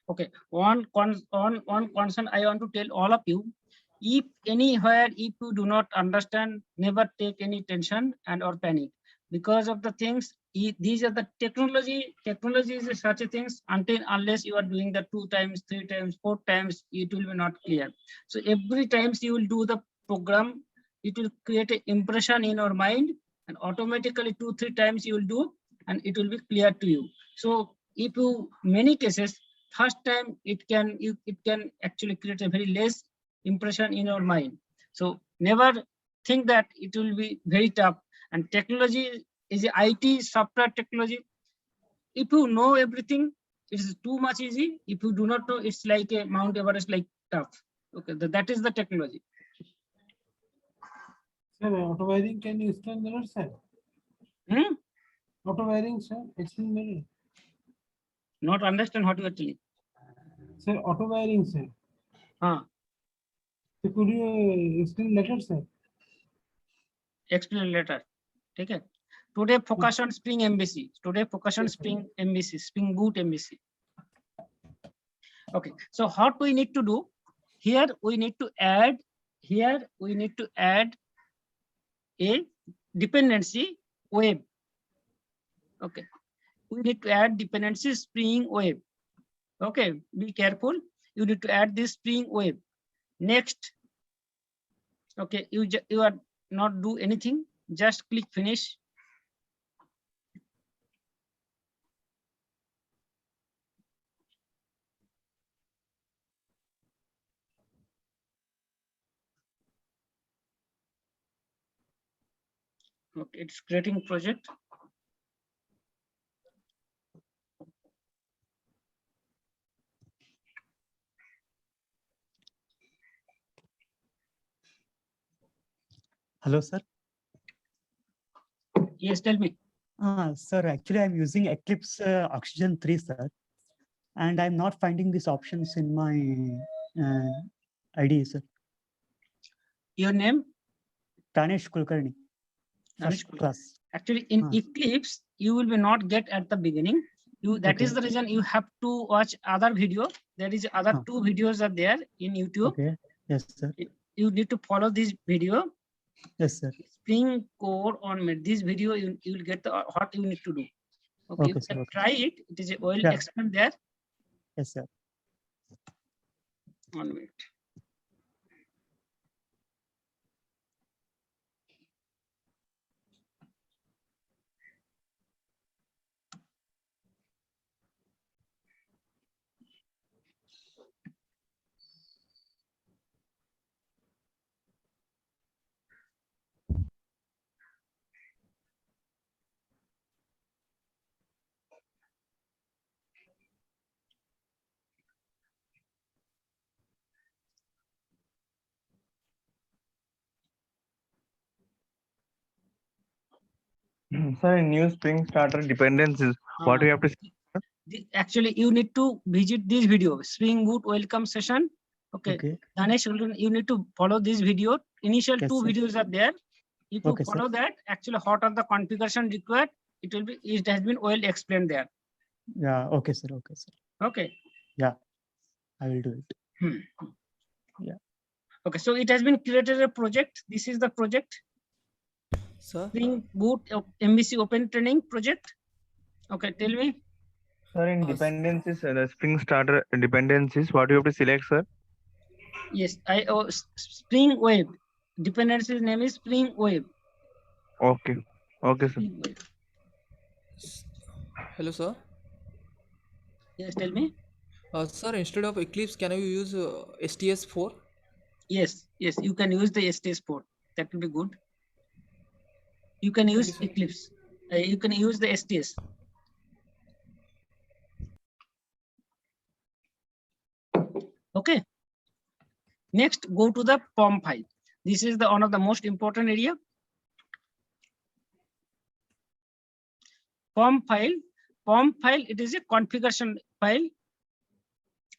Okay, one concern I want to tell all of you. If anywhere, if you do not understand, never take any tension and or panic, because of the things. These are the technology. Technology is such a things until unless you are doing the 2 times, 3 times, 4 times, it will be not clear. So every times you will do the program, it will create an impression in your mind, and automatically 2, 3 times you will do, and it will be clear to you. So if you many cases first time it can actually create a very less impression in your mind. So never think that it will be very tough. And technology is a IT software technology. If you know everything, it is too much easy. If you do not know, it's like a Mount Everest, like tough. Okay, that is the technology. Sir, auto wiring, can you explain mirror, sir? Auto wiring, sir, explain mirror. Not understand what you are telling. Sir, auto wiring, sir. So could you explain later, sir? Explain later. Okay. Today focus on Spring MVC. Today focus on Yes, sir. Spring MVC, Spring Boot MVC. Okay. So what we need to do here? We need to add a dependency web. Okay. We need to add dependency Spring web. Okay. Be careful. You need to add this Spring web. Next. Okay. You are not do anything. Just click finish. Okay, it's creating project. Hello, sir. Yes, tell me. Sir, actually, I'm using Eclipse Oxygen 3, sir, and I'm not finding these options in my ID, sir. Your name? Tanesh Kulkarni. Tanesh First class. Actually, in Eclipse, you will be not get at the beginning. That is the reason you have to watch other video. There is other 2 videos are there in YouTube. Okay. Yes, sir. You need to follow this video. Yes, sir. Spring code on this video. You will get the what you need to do. Okay, Okay, sir. Okay. Try it. It is a well explained there. Yes, sir. 1 minute. Sir, in new Spring Starter dependencies, what do you have to say? Actually, you need to visit this video, Spring Boot welcome session. Okay. Ganesh, you need to follow this video. Initial 2 videos are there. If you follow that, actually, what are the configuration required? It will be. It has been well explained there. Yeah. Okay, sir. Okay, sir. Okay. Yeah, I will do it. Yeah. Okay. So it has been created a project. This is the project. Sir. Spring Boot MVC Open Training project. Okay. Tell me. Sir, in dependencies, the Spring Starter dependencies, what do you have to select, sir? Yes, Spring Web. Dependency name is Spring Web. Okay. Okay, sir. Hello, sir. Yes, tell me. Sir, instead of Eclipse, can you use STS4? Yes, you can use the STS4. That will be good. You can use Eclipse. You can use the STS. Okay. Next, go to the POM file. This is the one of the most important area. POM file, it is a configuration file.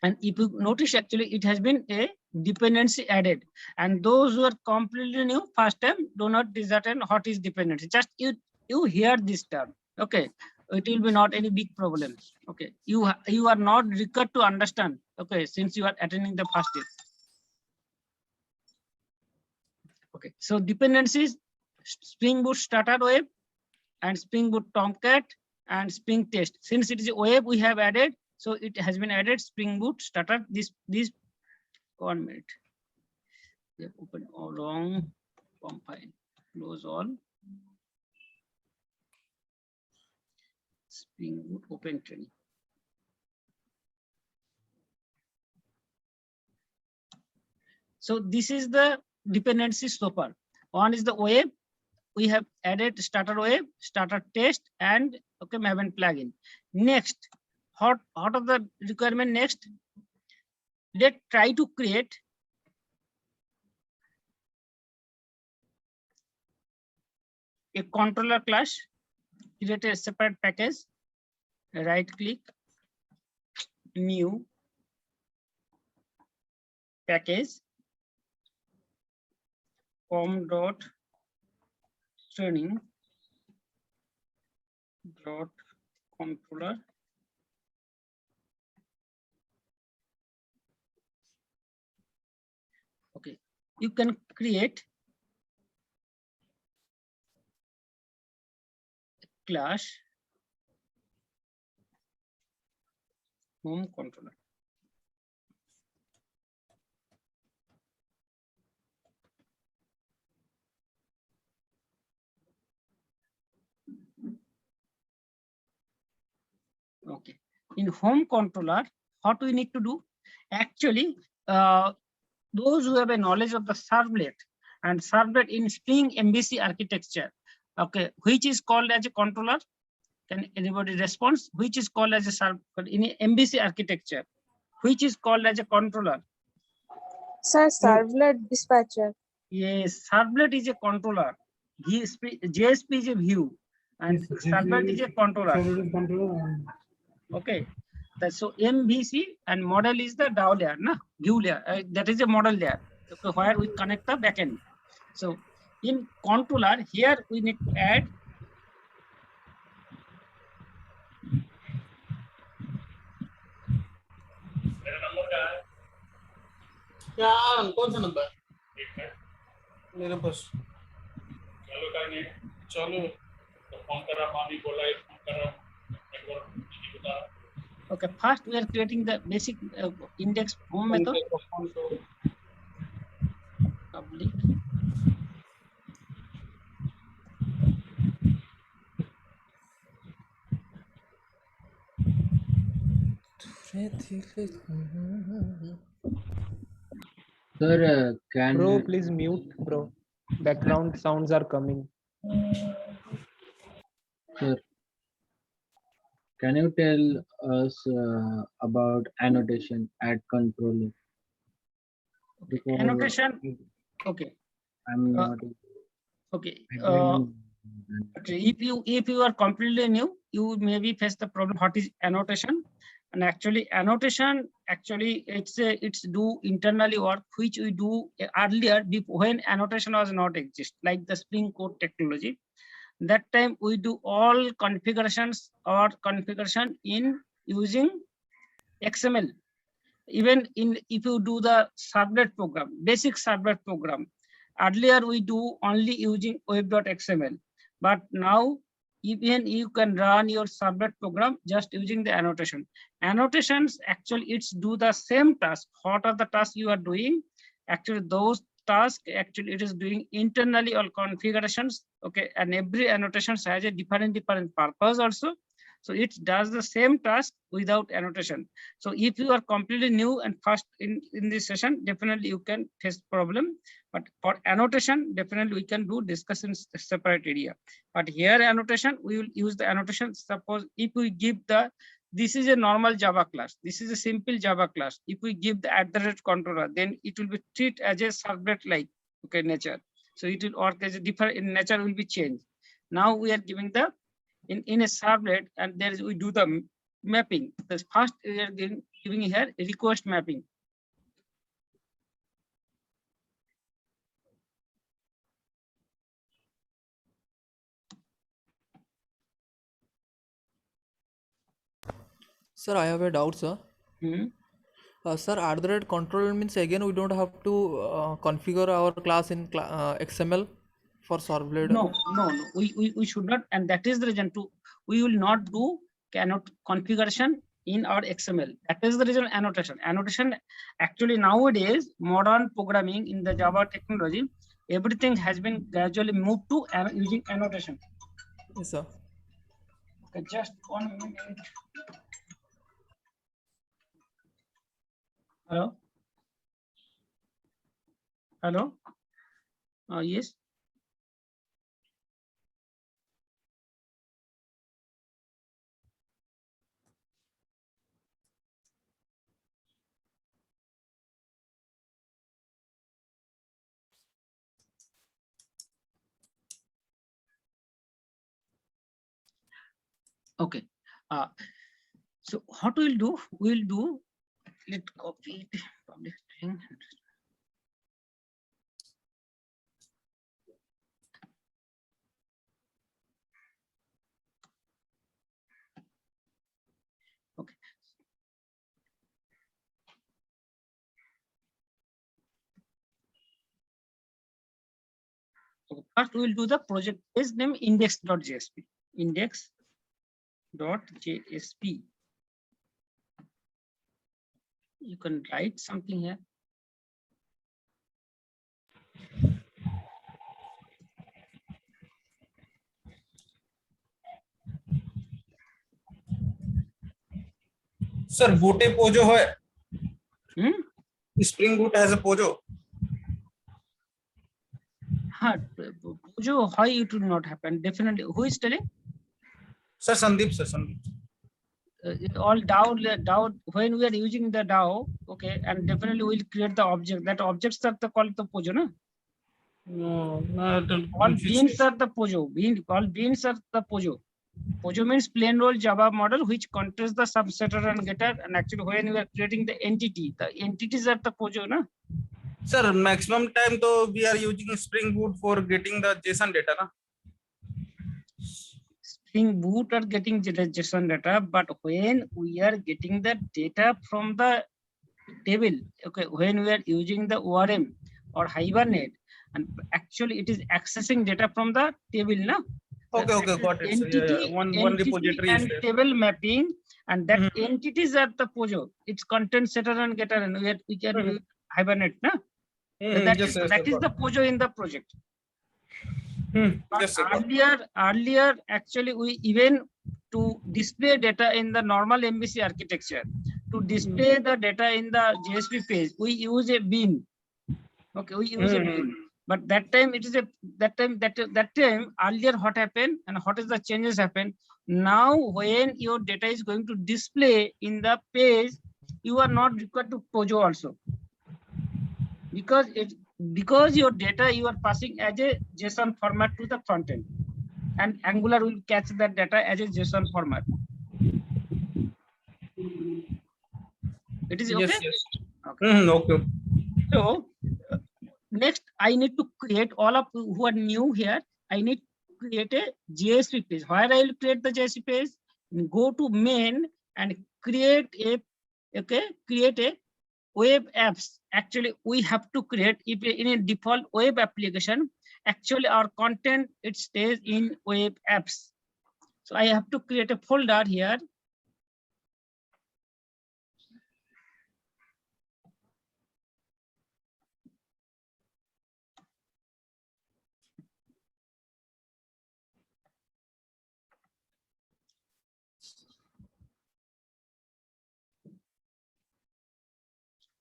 And if you notice, actually, it has been a dependency added. And those who are completely new, first time, do not discern what is dependency. Just you hear this term. Okay. it will be not any big problem. Okay, you are not required to understand. Okay, since you are attending the first year. Okay, so dependencies: Spring Boot starter web and Spring Boot Tomcat and Spring Test. Since it is a web, we have added, so it has been added Spring Boot starter. This 1 minute. We have opened all wrong form file. Close all. Spring Boot open training. So this is the dependencies so far. One is the web. We have added starter web, starter test, and okay, Maven plugin. Next, what are the requirement next? Let's try to create a controller class, create a separate package, right click, new package, com.training dot controller. Okay, you can create class home controller. Okay, in home controller, what we need to do? Actually, those who have a knowledge of the servlet and servlet in Spring MVC architecture, okay, which is called as a controller? Can anybody respond? Which is called as a servlet in MVC architecture? Which is called as a controller? Sir, servlet dispatcher. Yes, servlet is a controller. JSP is a view, and Yes, servlet is a controller. Server controller. Okay, so MVC and model is the DAO layer, na? View layer. That is a model layer, okay, where we connect the backend. So in controller, here we need to add क्या कौन सा number मेरे पास चलो तो phone कर रहा मामी बोला है फोन कर रहा एक बार नहीं बता okay, first we are creating the basic index home method. Public. Sir, can Bro, please mute, bro. Background sounds are coming. sir, can you tell us about annotation at controller? Because Annotation. Okay. I'm not. Okay. agree. If you are completely new, you maybe face the problem. What is annotation? And actually, annotation it's do internally work which we do earlier when annotation was not exist, like the Spring Code technology. That time we do all configurations or configuration in using XML. Even if you do the servlet program, basic servlet program, earlier we do only using web.xml, but now even you can run your servlet program just using the annotation. Annotations actually it's do the same task. What are the tasks you are doing? Actually, those tasks actually it is doing internally all configurations. Okay, and every annotation has a different purpose also. So it does the same task without annotation. So if you are completely new and first in this session, definitely you can face problem. But for annotation, definitely we can do discuss in separate area. But here annotation, we will use the annotation. Suppose if we give this is a normal Java class. This is a simple Java class. If we give the @ controller, then it will be treated as a servlet like okay nature. So it will work as a different in nature will be changed. Now we are giving the in a servlet, and there is we do the mapping. The first we are giving here a request mapping. Sir, I have a doubt, sir. Hmm? Sir, at the rate control means again we don't have to configure our class in XML for servlet. No. We should not, and that is the reason to we will not do cannot configuration in our XML. That is the reason annotation. Annotation actually nowadays modern programming in the Java technology, everything has been gradually moved to using annotation. Yes, sir. Okay, just 1 minute. Hello. Hello. Yes. Okay. So what we'll do? We'll do. Let's copy it. Public string. Okay. So first we will do the project is name index.jsp. Index.jsp. You can write something here. Sir, boot a Pojo hai. Hmm? Spring Boot has a Pojo. Pujo, why it will not happen? Definitely. Who is telling? Sir, Sandeep, sir, Sandeep. All DAO, when we are using the DAO, okay, and definitely we'll create the object. That objects are the called the Pujo, no? No, All beans are the Pujo. All beans are the Pujo. Pujo means plain old Java model which contains the subsetter and getter. And actually, when we are creating the entity, the entities are the Pujo, no? Sir, maximum time though we are using Spring Boot for getting the JSON data, na? Spring Boot are getting JSON data, but when we are getting the data from the table, okay, when we are using the ORM or Hibernate, and actually it is accessing data from the table, na? Okay, got it. Entity, One entity repository is and there. table mapping, and that Mhm. entities are the Pujo. It's content setter and getter, and we can use Hibernate, na? That is the Pujo in the project. But Yes, sir. earlier, actually, we even to display data in the normal MVC architecture, to display the data in the JSP page, we use a bean. Okay, we use a bean. But that time it is that time earlier what happened and what is the changes happen now when your data is going to display in the page, you are not required to Pojo also, because your data you are passing as a JSON format to the front end, and Angular will catch that data as a JSON format. It is okay. Yes. Okay. Okay. So next, I need to create all of you who are new here. I need to create a JSP page. Where I will create the JSP page? Go to main and create a web apps. Actually, we have to create if in a default web application. Actually, our content it stays in web apps. So I have to create a folder here.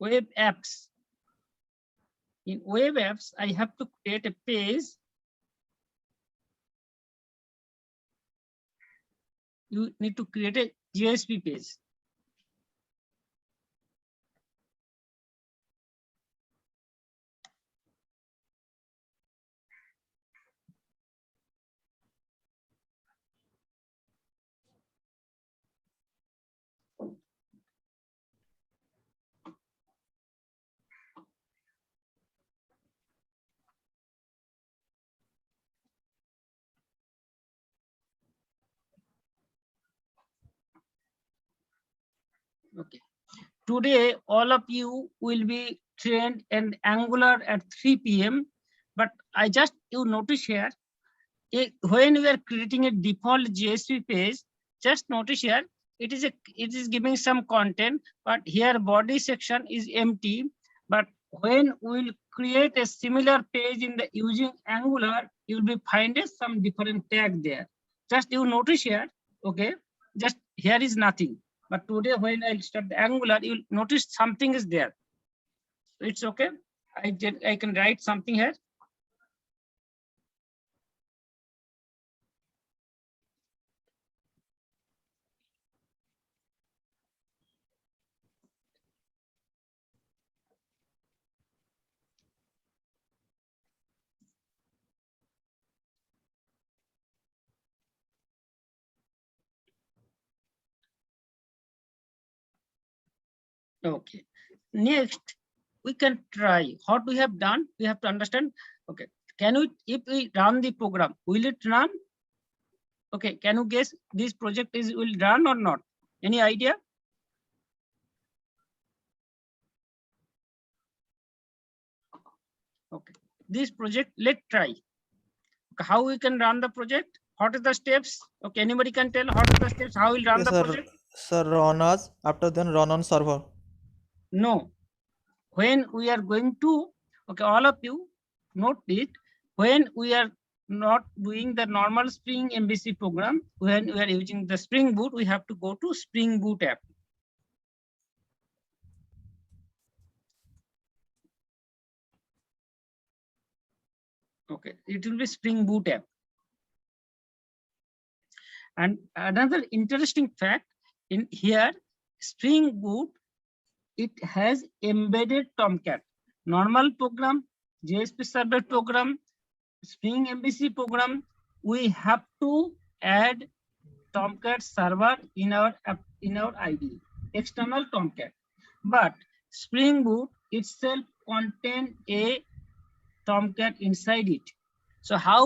Web apps. In web apps, I have to create a page. You need to create a JSP page. Okay. Today, all of you will be trained in Angular at 3 p.m. But you notice here, when we are creating a default JSP page, just notice here, it is giving some content, but here body section is empty. But when we'll create a similar page in the using Angular, you'll be finding some different tag there. Just you notice here, okay, just here is nothing. But today when I start the Angular, you'll notice something is there. It's okay. I can write something here. Okay. Next, we can try. What we have done, we have to understand. Okay. If we run the program, will it run? Okay. Can you guess this project will run or not? Any idea? Okay. This project, let's try. How we can run the project? What are the steps? Okay. Anybody can tell what are the steps? How we'll run Yes, the sir. project? Sir, run as after then run on server. No. When we are going to, okay, all of you note it. When we are not doing the normal Spring MVC program, when we are using the Spring Boot, we have to go to Spring Boot app. Okay, it will be Spring Boot app. And another interesting fact in here, Spring Boot, it has embedded Tomcat. Normal program, JSP server program, Spring MVC program, we have to add Tomcat server in our IDE, external Tomcat. But Spring Boot itself contain a Tomcat inside it. So how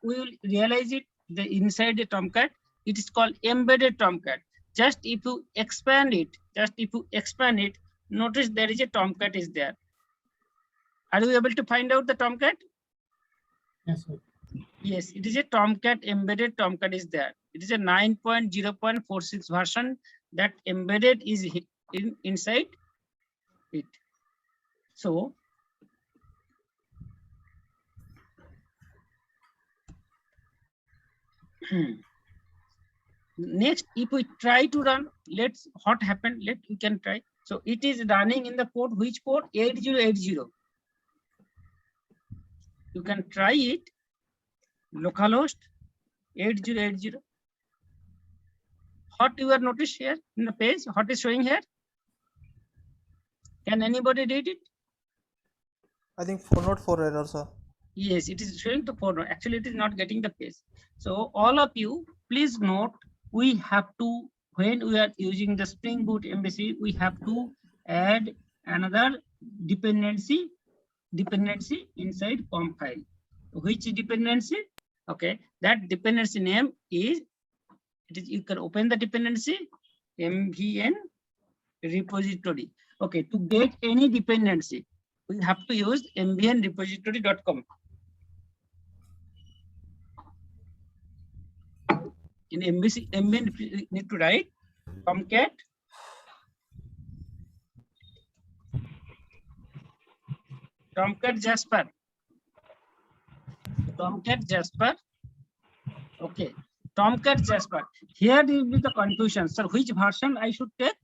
we will realize it? The inside the Tomcat, it is called embedded Tomcat. Just if you expand it, notice there is a Tomcat is there. Are you able to find out the Tomcat? Yes, sir. Yes, it is a Tomcat, embedded Tomcat is there. It is a 9.0.46 version that embedded is inside it. So next, if we try to run, what happened? We can try. So it is running in the port, which port? 8080. You can try it. Localhost 8080. What you are notice here in the page? What is showing here? Can anybody read it? I think 404 error, sir. Yes, it is showing the photo. Actually, it is not getting the page. So all of you, please note, we have to, when we are using the Spring Boot MVC, we have to add another dependency inside POM file. Which dependency? Okay, that dependency name is, you can open the dependency, MVN repository. Okay, to get any dependency, we have to use mvnrepository.com. In MVN, you need to write Tomcat Jasper. Okay, Tomcat Jasper. Here will be the confusion. Sir, which version I should take?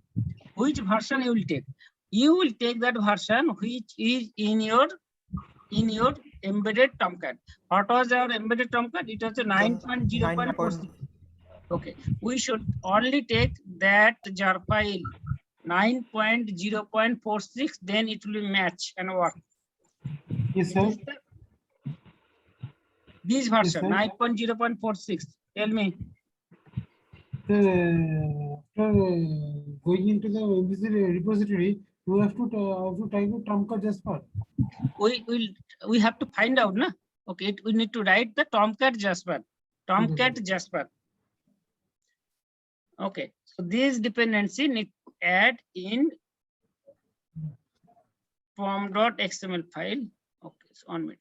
Which version you will take? You will take that version which is in your embedded Tomcat. What was our embedded Tomcat? It was a 9.0.46. Okay, we should only take that jar file 9.0.46, then it will match and work. Yes, sir. This version Yes, 9.0.46. Tell me. Going into the MVC repository, you have to type a Tomcat Jasper. We have to find out, na? Okay, we need to write the Tomcat Jasper. Tomcat Jasper. Okay, so this dependency need add in pom.xml file. Okay, so 1 minute.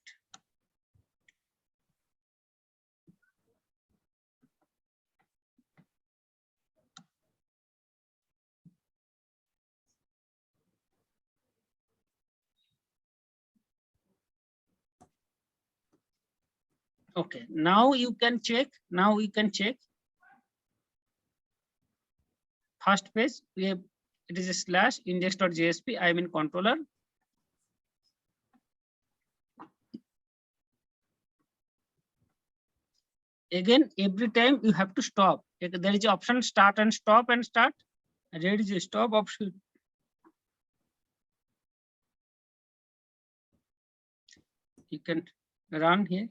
Okay, now you can check. Now we can check. First page, we have, it is a slash index.jsp. I am in controller. Again, every time you have to stop. There is an option start and stop and start. And there is a stop option. You can run here.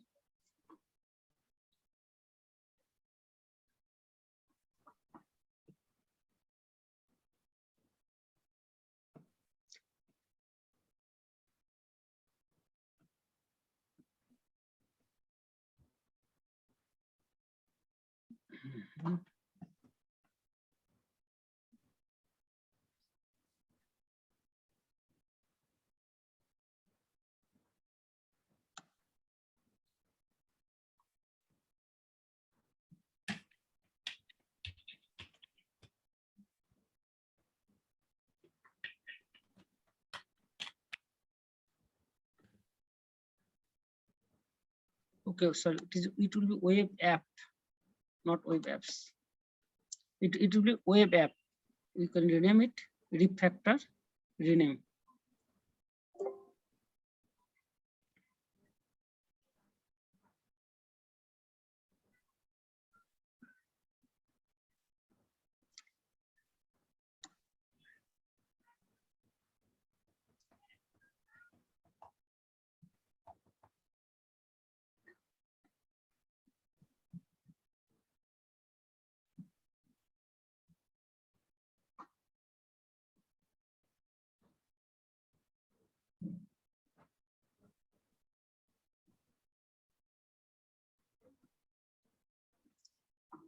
Okay, sorry, it will be web app, not web apps. It will be web app. We can rename it, refactor, rename.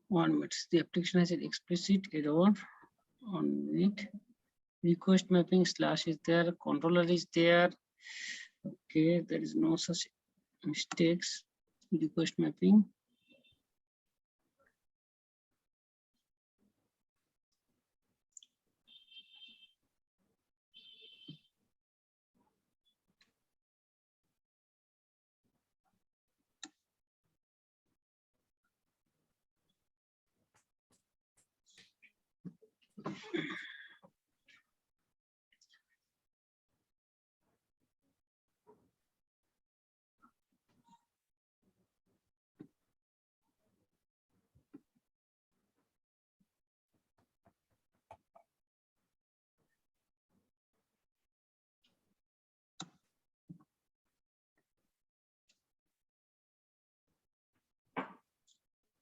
One minute. The application has an explicit error on it. Request mapping slash is there, controller is there. Okay, there is no such mistakes. Request mapping.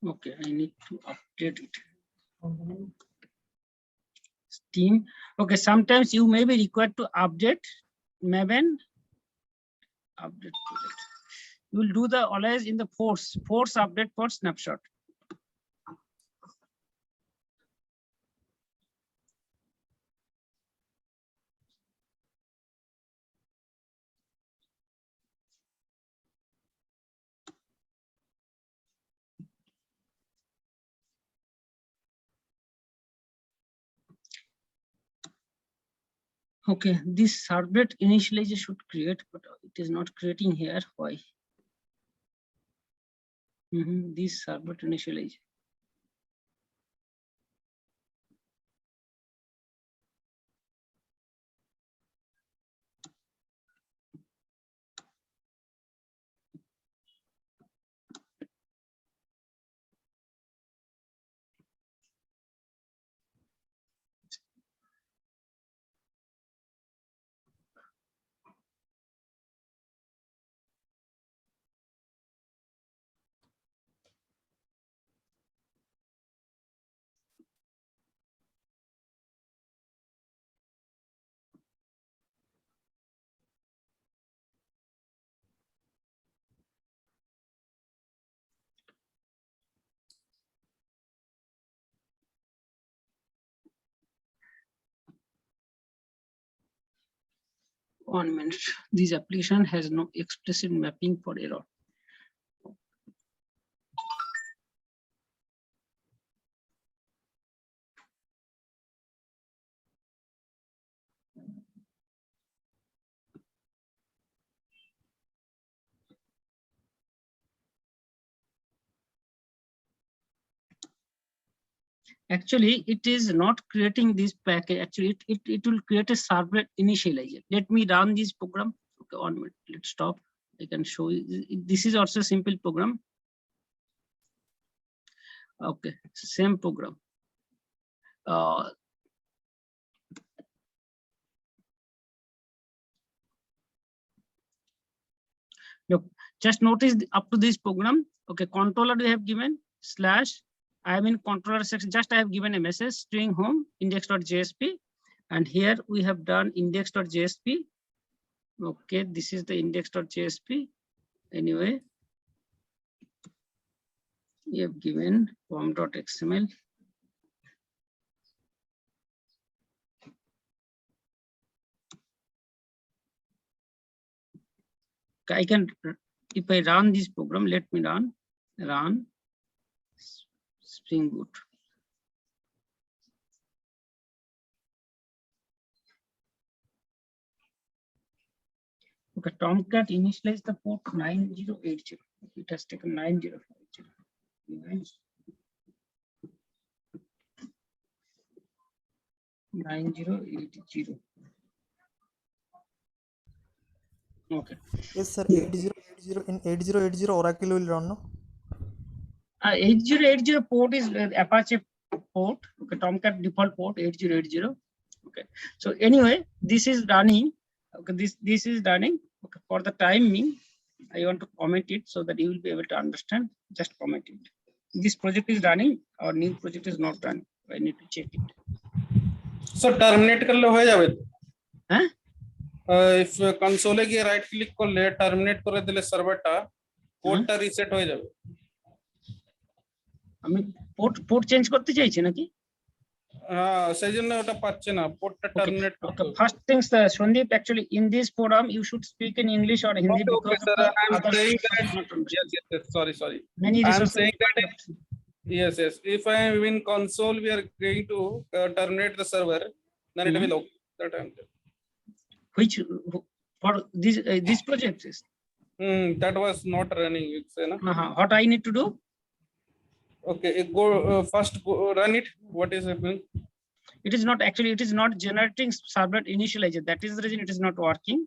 Okay, I need to update it. Steam. Okay, sometimes you may be required to update Maven. Update project. You will do the always in the force update for snapshot. Okay, this servlet initializer should create, but it is not creating here. Why? This servlet initializer. 1 minute. This application has no explicit mapping for error. Actually, it is not creating this package. Actually, it will create a servlet initializer. Let me run this program. Okay, 1 minute. Let's stop. I can show you. This is also a simple program. Okay, same program. Look, just notice up to this program. Okay, controller we have given slash. I am in controller section. Just I have given a message string home index.jsp, and here we have done index.jsp. Okay, this is the index.jsp. Anyway, we have given form.xml. I can, if I run this program, let me run Spring Boot. Okay, Tomcat initialize the port 9080. It has taken 9050. Nice. 9080. Okay. Yes, sir. 8080 in 8080 Oracle will run, no? 8080 port is Apache port. Okay, Tomcat default port 8080. Okay. So anyway, this is running. Okay, this is running. Okay, for the timing, I want to comment it so that you will be able to understand. Just comment it. This project is running. Our new project is not running. I need to check it. So terminate कर लो हो जावे Huh? if console के right click कर ले terminate करे दिले server टा port टा reset हो जावे আমি port change করতে চাইছি নাকি? হ্যাঁ সেজন্য ওটা পাচ্ছে না port টা terminate করতে Okay, first things, Sandeep, actually in this forum you should speak in English or Hindi Okay, because sir, of the I am other saying resources that not understand. yes, sorry. Many I am resources saying that not- yes. If I am in console, we are going to terminate the server, then it will open. That I am telling. which for this project is That was not running. It's what I need to do. okay. Go first. Go run it. What is happening? It is not actually. It is not generating servlet initializer. That is the reason it is not working.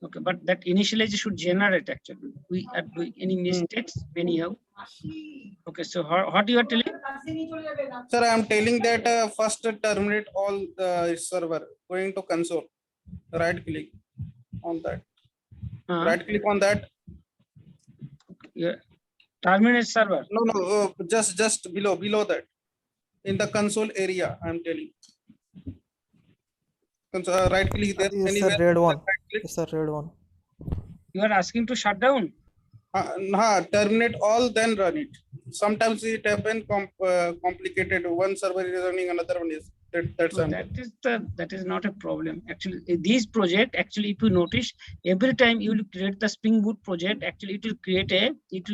Okay, but that initializer should generate actually. We are doing any mistakes anyhow. Okay, so what you are telling? Sir, I am telling that first terminate all the server. Going to console. Right click on that. Right click on that. Yeah. Terminate server. No, just below that. In the console area, I am telling. Right click there. Yes, Anywhere. sir, red one. Right click. Yes, sir, red one. You are asking to shut down. Terminate all, then run it. Sometimes it happen complicated. One server is running, another one is So that is not a problem. Actually, this project, actually, if you notice, every time you will create the Spring Boot project, actually it will create a it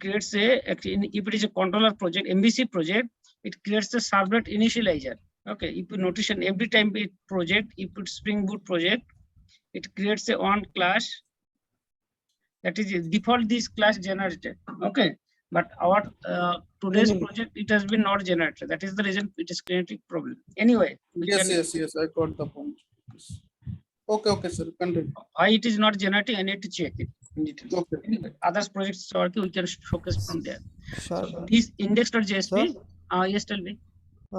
creates a actually if it is a controller project, MVC project, it creates the servlet initializer. Okay, if you notice, and every time it project, you put Spring Boot project, it creates a one class that is default this class generated. Okay, but our today's project, it has been not generated. That is the reason it is creating problem. Anyway, yes, I got the point. Okay, sir, continue. Why it is not generating, I need to check it in detail. Okay. Anyway, other projects working, we can focus from there. Sure. So this index.jsp, yes, tell me.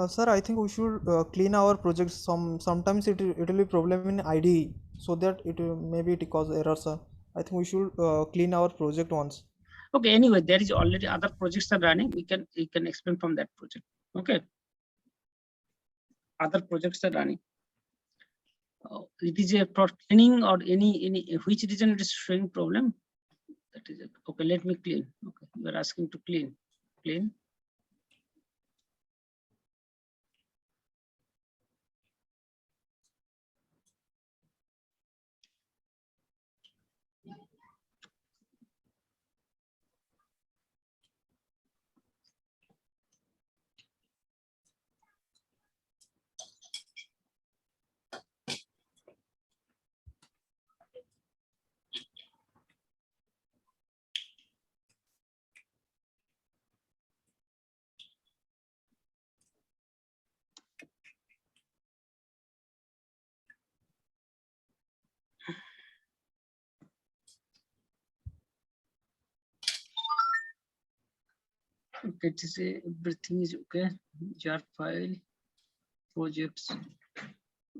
Sir, I think we should clean our projects. Sometimes it will be problem in IDE, so that maybe it cause errors. Sir, I think we should clean our project once. Okay, anyway, there is already other projects are running. We can explain from that project. Okay, other projects are running. It is a for cleaning or any which reason it is showing problem. That is it. Okay, let me clean. Okay, you are asking to clean. Okay, to say everything is okay. Jar file, projects.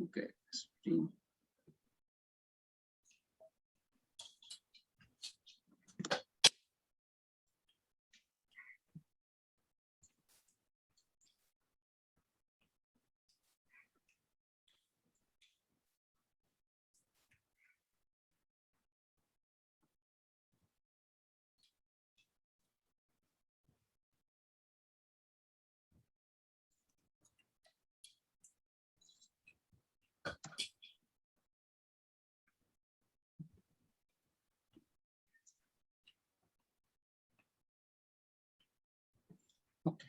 Okay, Spring. Okay.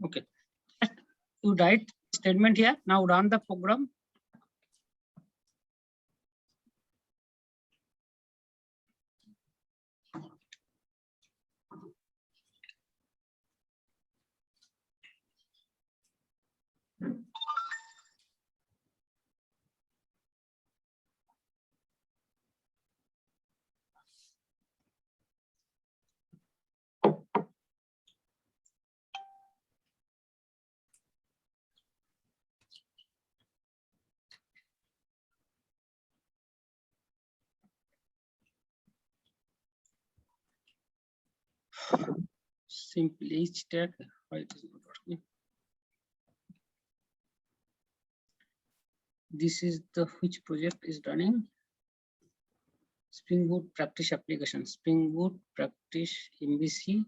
Okay. You write statement here. Now run the program. Simply tag. Why it is not working? This is the which project is running. Spring Boot practice application. Spring Boot practice MVC.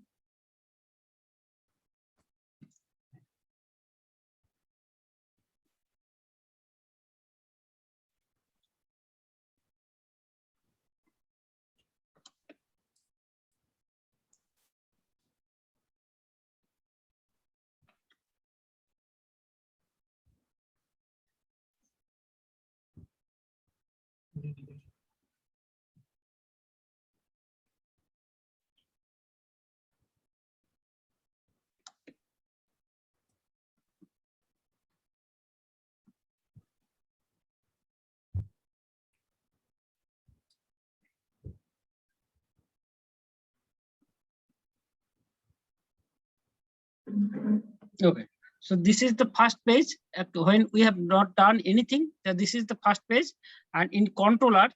Okay. So this is the first page. When we have not done anything, this is the first page. And in controller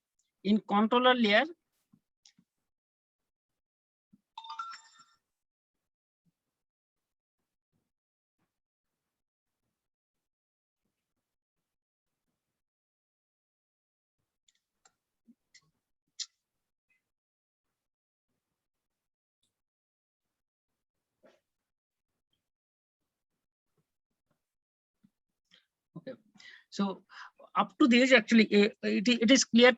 layer, okay. So up to this, actually, it is clear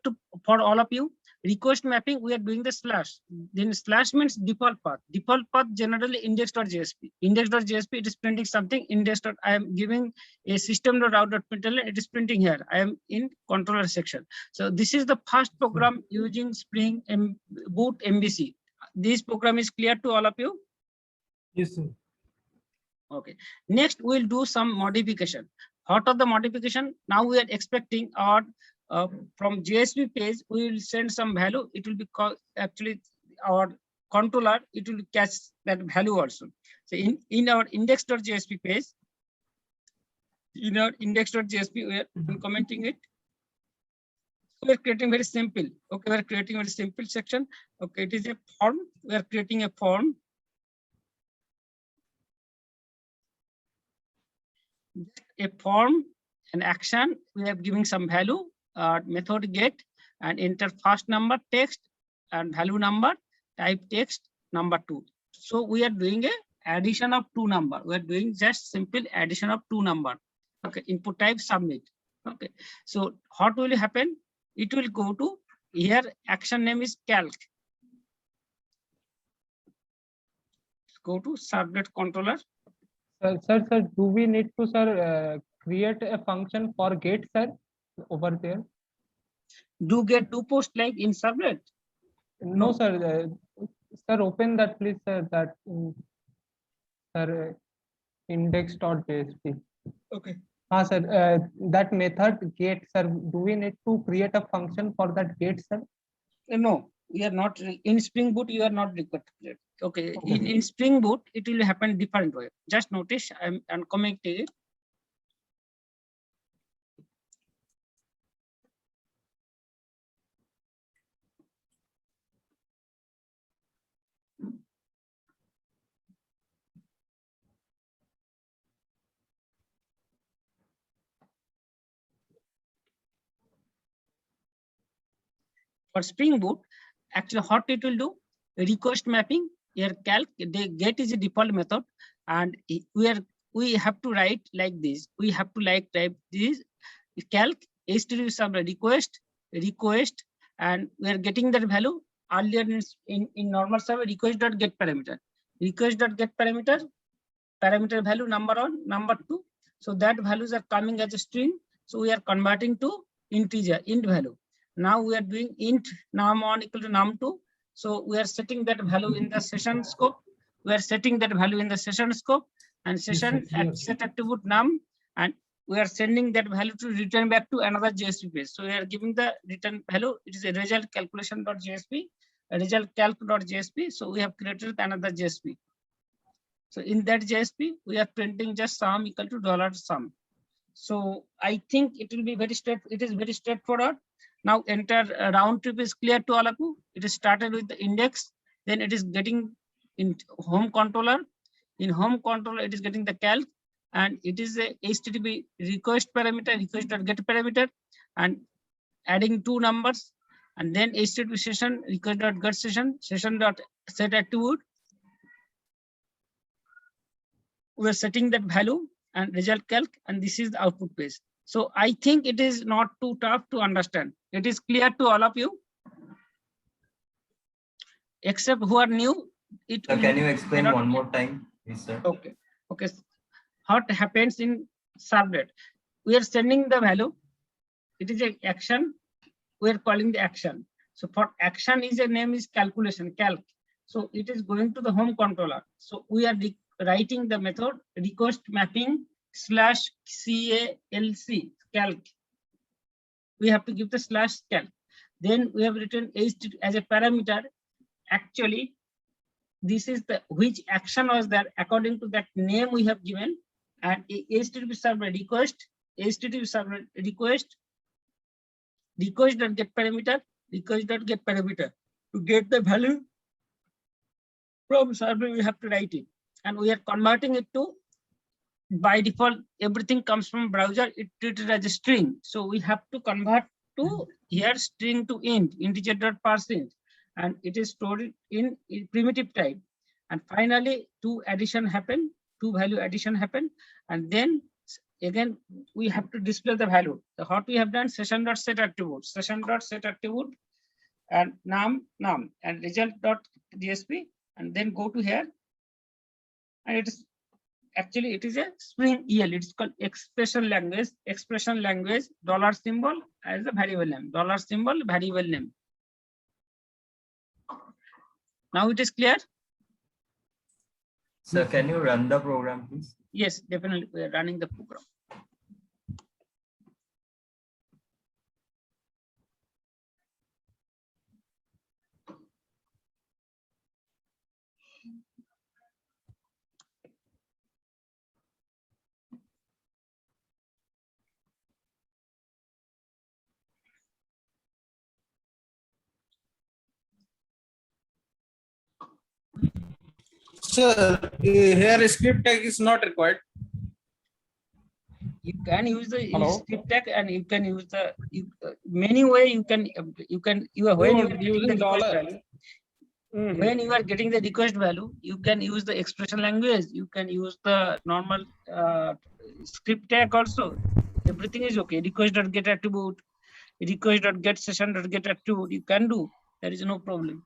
for all of you. Request mapping, we are doing the slash. Then slash means default path. Default path generally index.jsp. Index.jsp, it is printing something. Index. I am giving a system.out.println. It is printing here. I am in controller section. So this is the first program using Spring Boot MVC. This program is clear to all of you. Yes, sir. Okay. Next, we'll do some modification. What are the modification? Now we are expecting our from JSP page, we will send some value. It will be called actually our controller. It will catch that value also. So in our index.jsp page, we are commenting it. We are creating very simple. Okay, we are creating very simple section. Okay, it is a form. We are creating a form. A form, an action, we are giving some value, method get, and enter first number text and value number, type text number 2. So we are doing a addition of 2 number. We are doing just simple addition of 2 number. Okay, input type submit. Okay, so what will happen? It will go to here, action name is calc. go to servlet controller. Sir, do we need to, sir, create a function for get, sir, over there? Do get to post like in servlet? No, sir. Sir, open that, please, sir. That, sir, index.jsp. Okay. Sir, that method get, sir. Do we need to create a function for that get, sir? No, we are not in Spring Boot. You are not required to create. Okay, Okay. in Spring Boot, it will happen different way. Just notice I'm commenting it. For Spring Boot, actually what it will do, request mapping, here calc, the get is a default method, and we have to write like this. We have to type this calc HTTP server request, and we are getting that value earlier in normal server request.get parameter. Request.get parameter value number 1, number 2. So that values are coming as a string. So we are converting to integer, int value. Now we are doing int num1 equal to num2. So we are setting that value in the session scope. We are setting that value in the session scope and session set attribute num, and we are sending that value to return back to another JSP page. So we are giving the return value. It is a result calculation.jsp, a result calc.jsp. So we have created another JSP. So in that JSP, we are printing just sum equal to $sum. So I think it will be it is very straightforward. Now enter round trip is clear to all of you. It is started with the index, then it is getting in home controller. In home controller, it is getting the calc, and it is a HTTP request parameter, request.get parameter, and adding 2 numbers, and then HTTP session, request.get session.set attribute. We are setting that value and result calc, and this is the output page. So I think it is not too tough to understand. It is clear to all of you, except who are new. Can you explain one more time, please, sir? Okay. Okay. What happens in servlet? We are sending the value. It is an action. We are calling the action. So for action is a name is calculation, calc. So it is going to the home controller. So we are writing the method request mapping /calc calc. We have to give the /calc. Then we have written HTTP as a parameter. Actually, this is the which action was there according to that name we have given, and HTTP server request, HTTP server request request.get parameter, request.get parameter. To get the value from server, we have to write it, and we are converting it to, by default, everything comes from browser. It treated as a string. So we have to convert to here string to int, integer.parseInt, and it is stored in primitive type. And finally, two value addition happen. And then again, we have to display the value. So what we have done, session.set attribute, and num, and result.jsp, and then go to here. And it is actually, it is a Spring EL. It's called expression language, dollar symbol as a variable name, dollar symbol, variable name. Now it is clear? Sir, can you run the program, please? Yes, definitely. We are running the program. Sir, here script tag is not required. You can use the Hello? script tag, and you can use the many way you are when you are getting the request value. When you are getting the request value, you can use the expression language. You can use the normal script tag also. Everything is okay. Request.get attribute, request.get session.get attribute. You can do. There is no problem.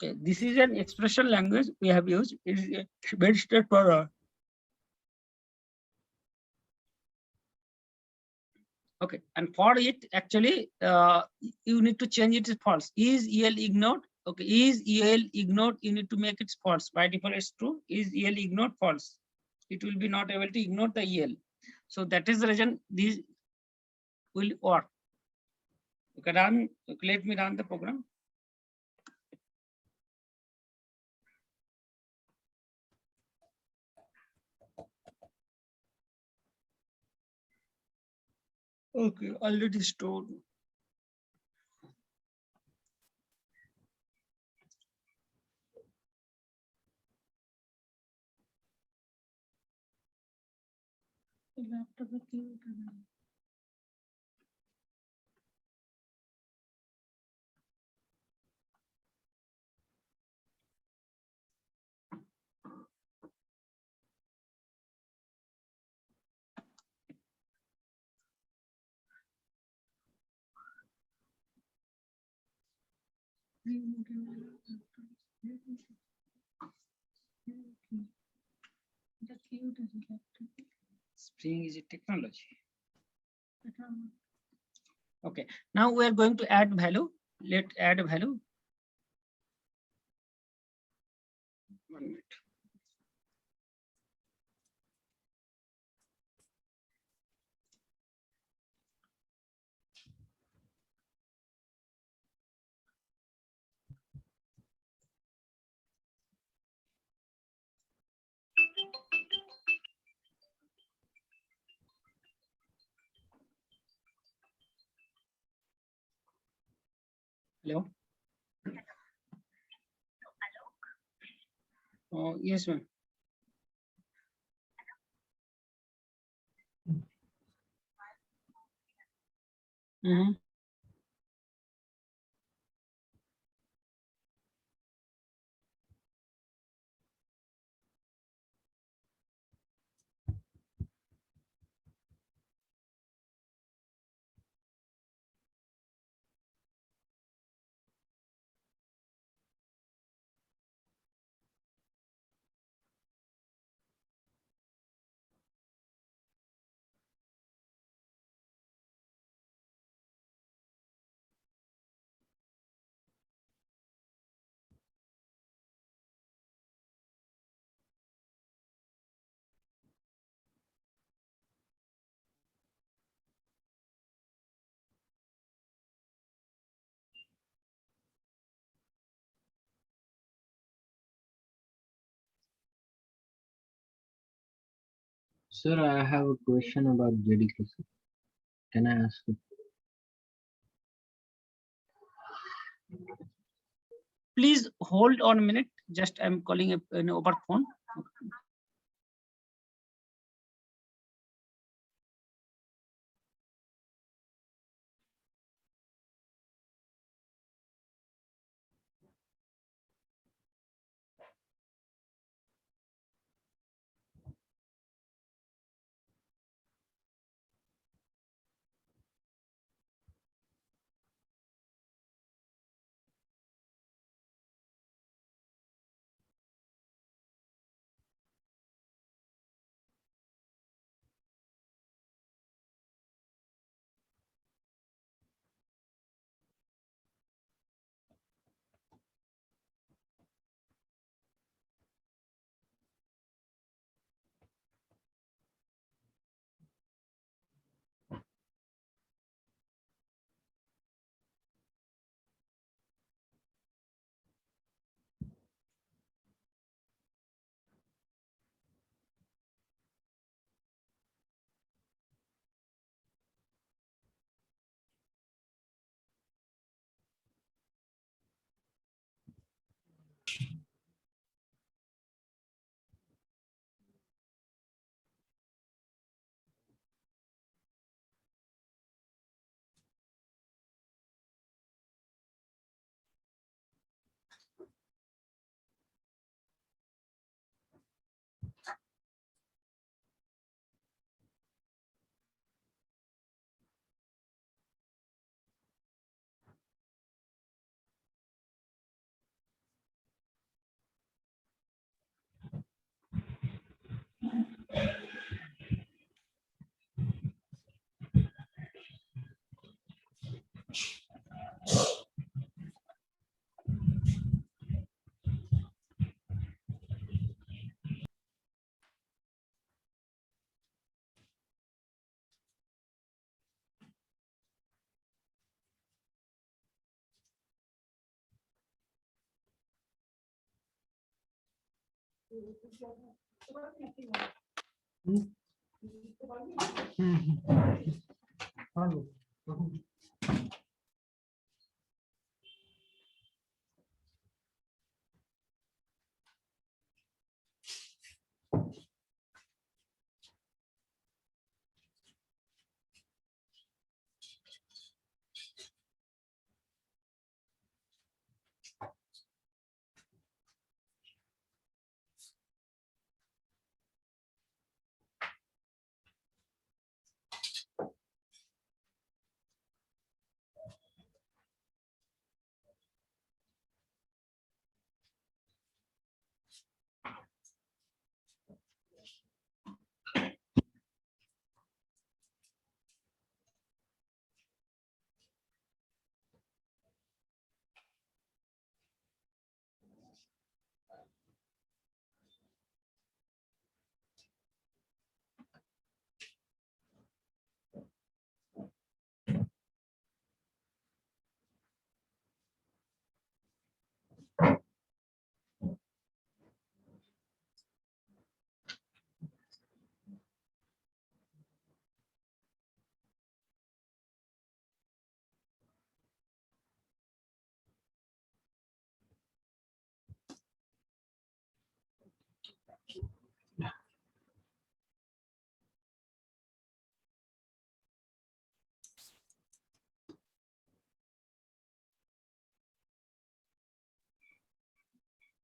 Okay, this is an expression language we have used. It is very straightforward. Okay, and for it, actually, you need to change it to false. Is EL ignored? Okay, is EL ignored? You need to make it false. By default, it's true. Is EL ignored? False. It will be not able to ignore the EL. So that is the reason these will work. Okay, run. Okay, let me run the program. Okay, already stored. Spring is a technology. Okay, now we are going to add value. Let's add a value. 1 minute. Hello. Oh, yes, ma'am. Mhm. Sir, I have a question about JDK. Can I ask you? Please hold on a minute. Just I'm calling an over phone.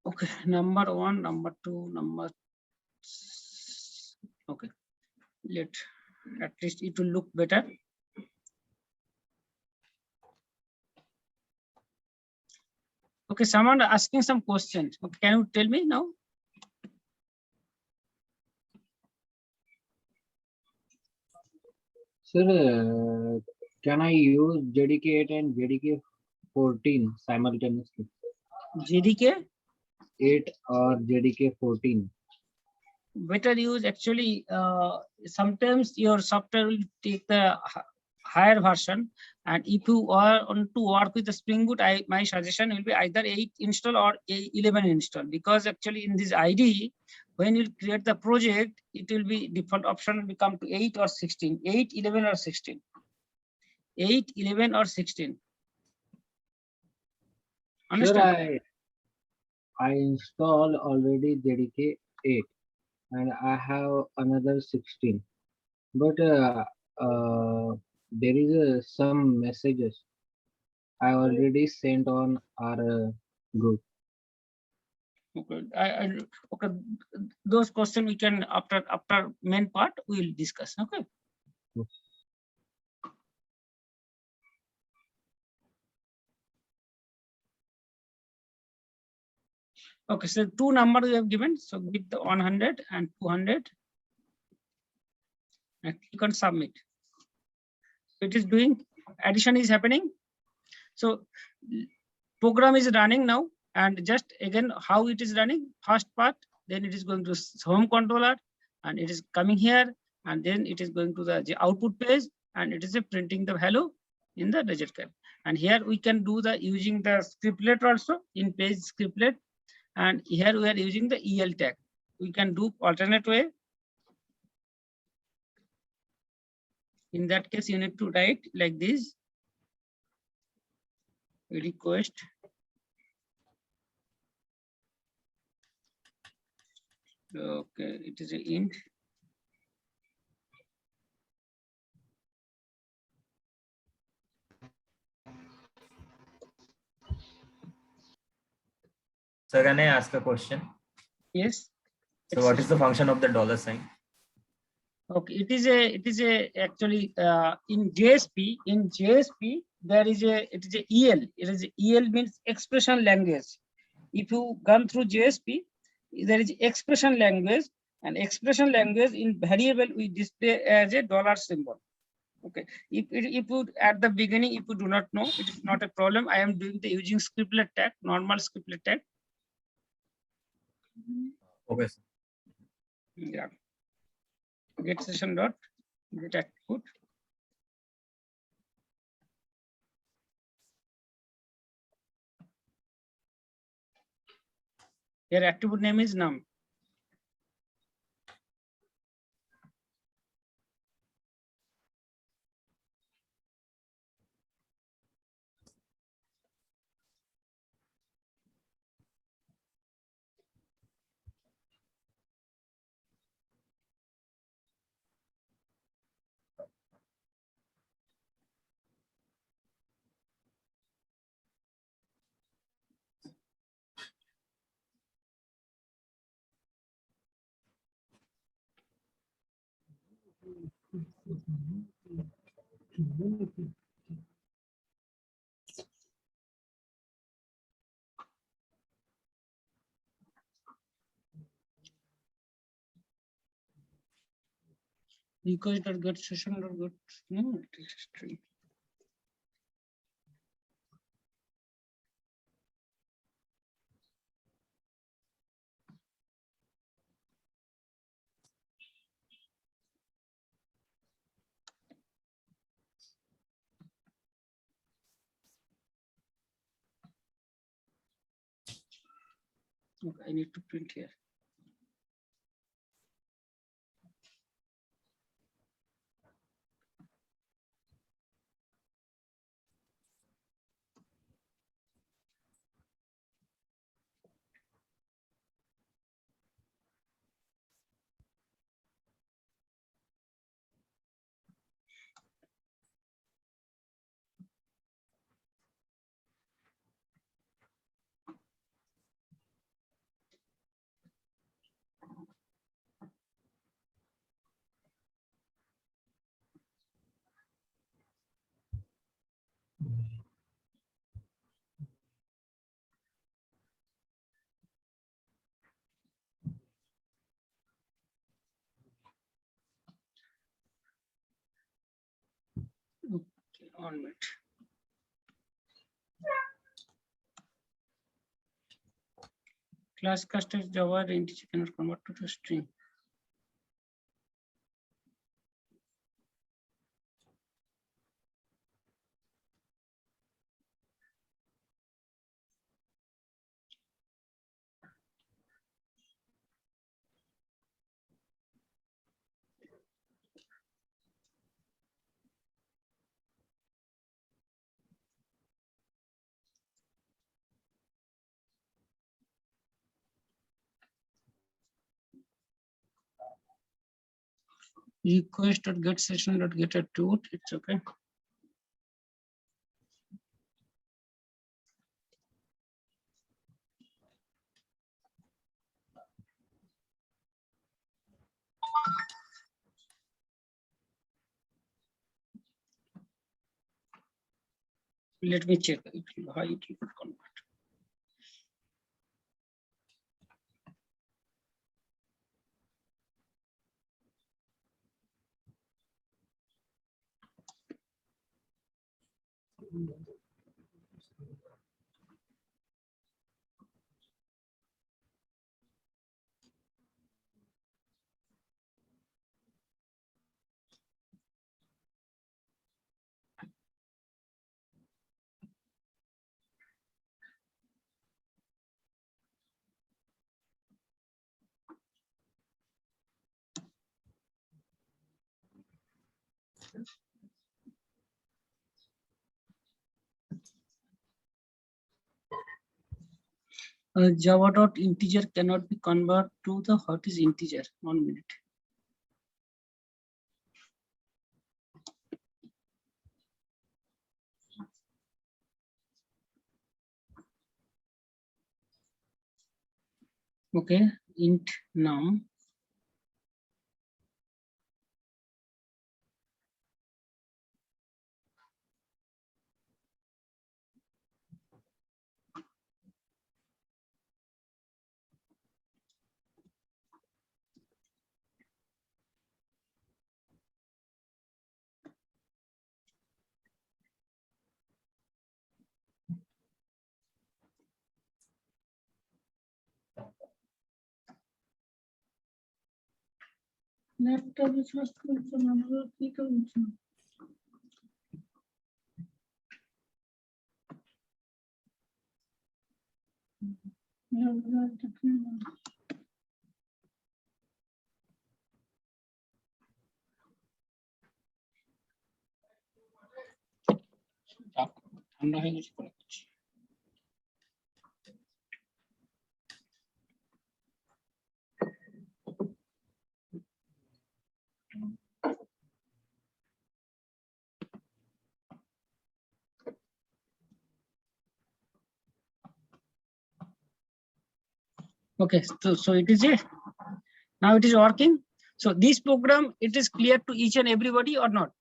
Okay, number one, number two, okay. Let at least it will look better. Okay, someone asking some questions. Okay, can you tell me now? Sir, can I use JDK 8 and JDK 14 simultaneously? JDK 8 or JDK 14? Better use actually, sometimes your software will take the higher version, and if you are on to work with the Spring Boot, my suggestion will be either 8 install or 11 install, because actually in this IDE, when you create the project, it will be default option will become to 8 or 16, 8, 11 or 16, 8, 11 or 16. Sir, Understand? I installed already JDK 8 and I have another 16. But there is some messages I already sent on our group. Okay, okay, those questions we can after main part we will discuss. Okay. Okay, so two numbers we have given. So give the 100 and 200 and click on submit. It is doing, addition is happening. So program is running now, and just again how it is running, first part, then it is going to home controller, and it is coming here, and then it is going to the output page, and it is printing the value in the digit cap. And here we can do the using the scriptlet also in page scriptlet, and here we are using the EL tag. We can do alternate way. In that case, you need to write like this. Request okay, it is a int. Sir, can I ask a question? Yes. So what is the function of the $sign? Okay, it is a actually in JSP there is it is a EL. It is EL means expression language. If you gone through JSP, there is expression language, and expression language in variable we display as a dollar symbol. Okay, if you at the beginning, if you do not know, it is not a problem. I am doing the using scriptlet tag, normal scriptlet tag. Okay, sir. Yeah. Get session dot get attribute. Your attribute name is num. Request.get session.get no history. Okay, I need to print here. Okay, 1 minute. Class cast Java integer cannot convert to string. Request.get session.get attribute. It's okay. Let me check how it will convert. Java.integer cannot be converted to the what is integer. 1 minute. Okay, int num. Laptop is first ঠান্ডা হয়ে গেছে করে দিচ্ছি। Okay, so it is it. Now it is working. So this program, it is clear to each and everybody or not?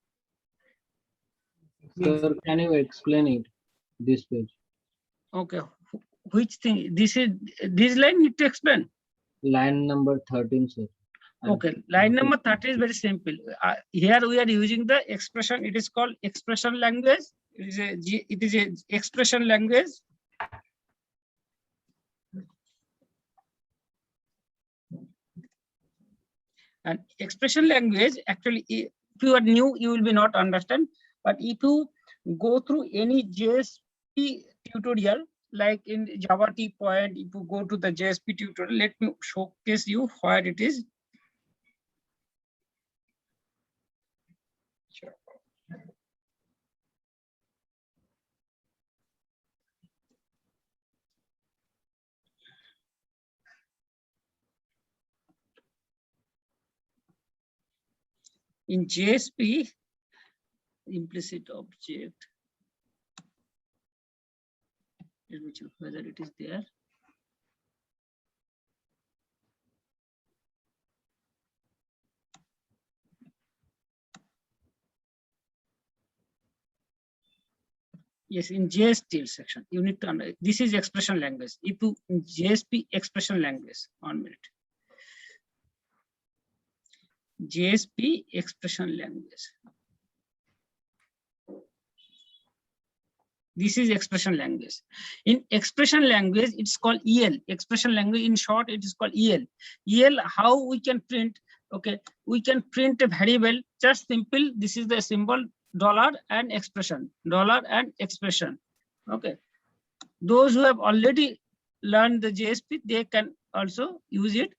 Sir, can you explain it? This page. Okay. Which thing? This line need to explain. Line number 13, sir. Okay, line number 30 is very simple. Here we are using the expression. It is called expression language. It is a expression language. And expression language, actually, if you are new, you will be not understand. But if you go through any JSP tutorial, like in Java T point, if you go to the JSP tutorial, let me showcase you where it is. Sure. In JSP, implicit object, let me check whether it is there. Yes, in JSTL section, you need to this is expression language. If you JSP expression language, 1 minute. JSP expression language. This is expression language. In expression language, it's called EL. Expression language, in short, it is called EL. EL, how we can print? Okay, we can print a variable. Just simple. This is the symbol dollar and expression. Dollar and expression. Okay. Those who have already learned the JSP, they can also use it.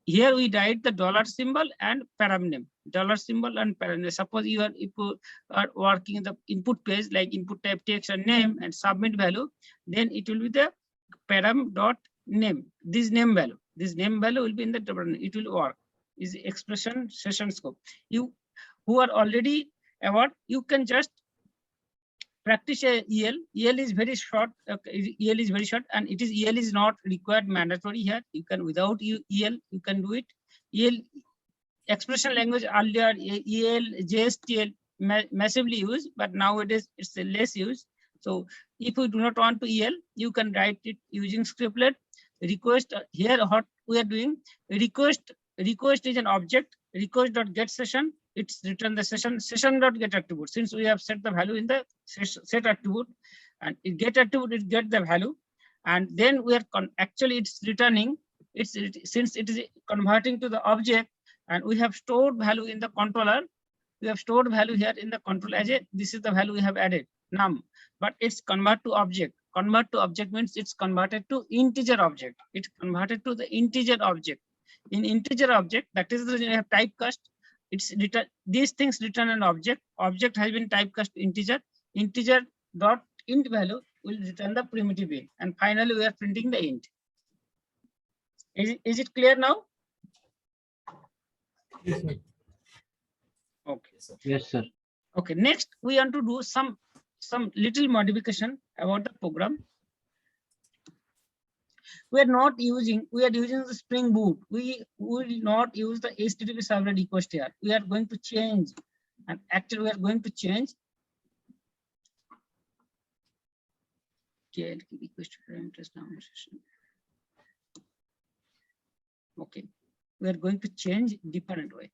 Here we write the dollar symbol and param name. Dollar symbol and param name. Suppose if you are working in the input page, like input type text and name and submit value, then it will be the param dot name. This name value will be in the double. It will work. Is expression session scope. You who are already aware, you can just practice a EL. EL is very short. EL is very short, and it is EL is not required mandatory here. You can without EL, you can do it. EL expression language earlier, EL, JSTL massively used, but nowadays it's less used. So if you do not want to EL, you can write it using scriptlet. Request here, what we are doing, request is an object. Request.get session, it's return the session.get attribute. Since we have set the value in the set attribute, and it get attribute, it get the value, and then we are actually it's returning. Since it is converting to the object, and we have stored value in the controller. We have stored value here in the control as a, this is the value we have added, num, but it's convert to object. Convert to object means it's converted to integer object. It's converted to the integer object. In integer object, that is the reason we have typecast. It's return, these things return an object. Object has been typecast to integer. Integer dot int value will return the primitive int. And finally, we are printing the int. Is it clear now? Yes, sir. Okay. Yes, sir. Okay. Next, we want to do some little modification about the program. We are using the Spring Boot. We will not use the HTTP server request here. We are going to change, and actually we are going to change. Okay, we are going to change different way.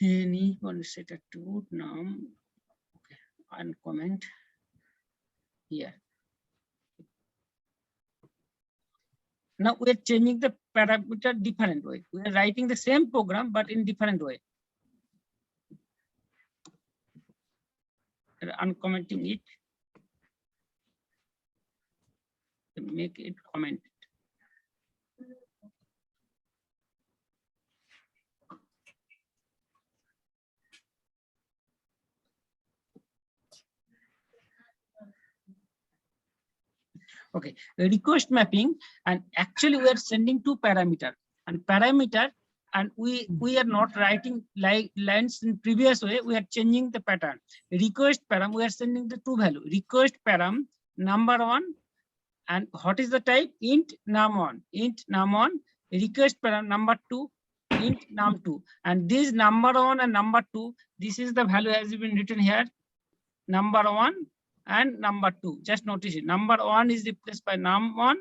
Any one set attribute num. Okay, and comment here. Now we are changing the parameter different way. We are writing the same program but in different way. Uncommenting it. Make it comment. Okay, request mapping, and actually we are sending two parameter, and we are not writing like lines in previous way. We are changing the pattern. Request param, we are sending the two value. Request param number 1 And what is the type? Int num1. Int num1 request param number 2 int num2. And this number 1 and number 2, this is the value has been written here. Number 1 and number 2. Just notice it. Number 1 is replaced by num1.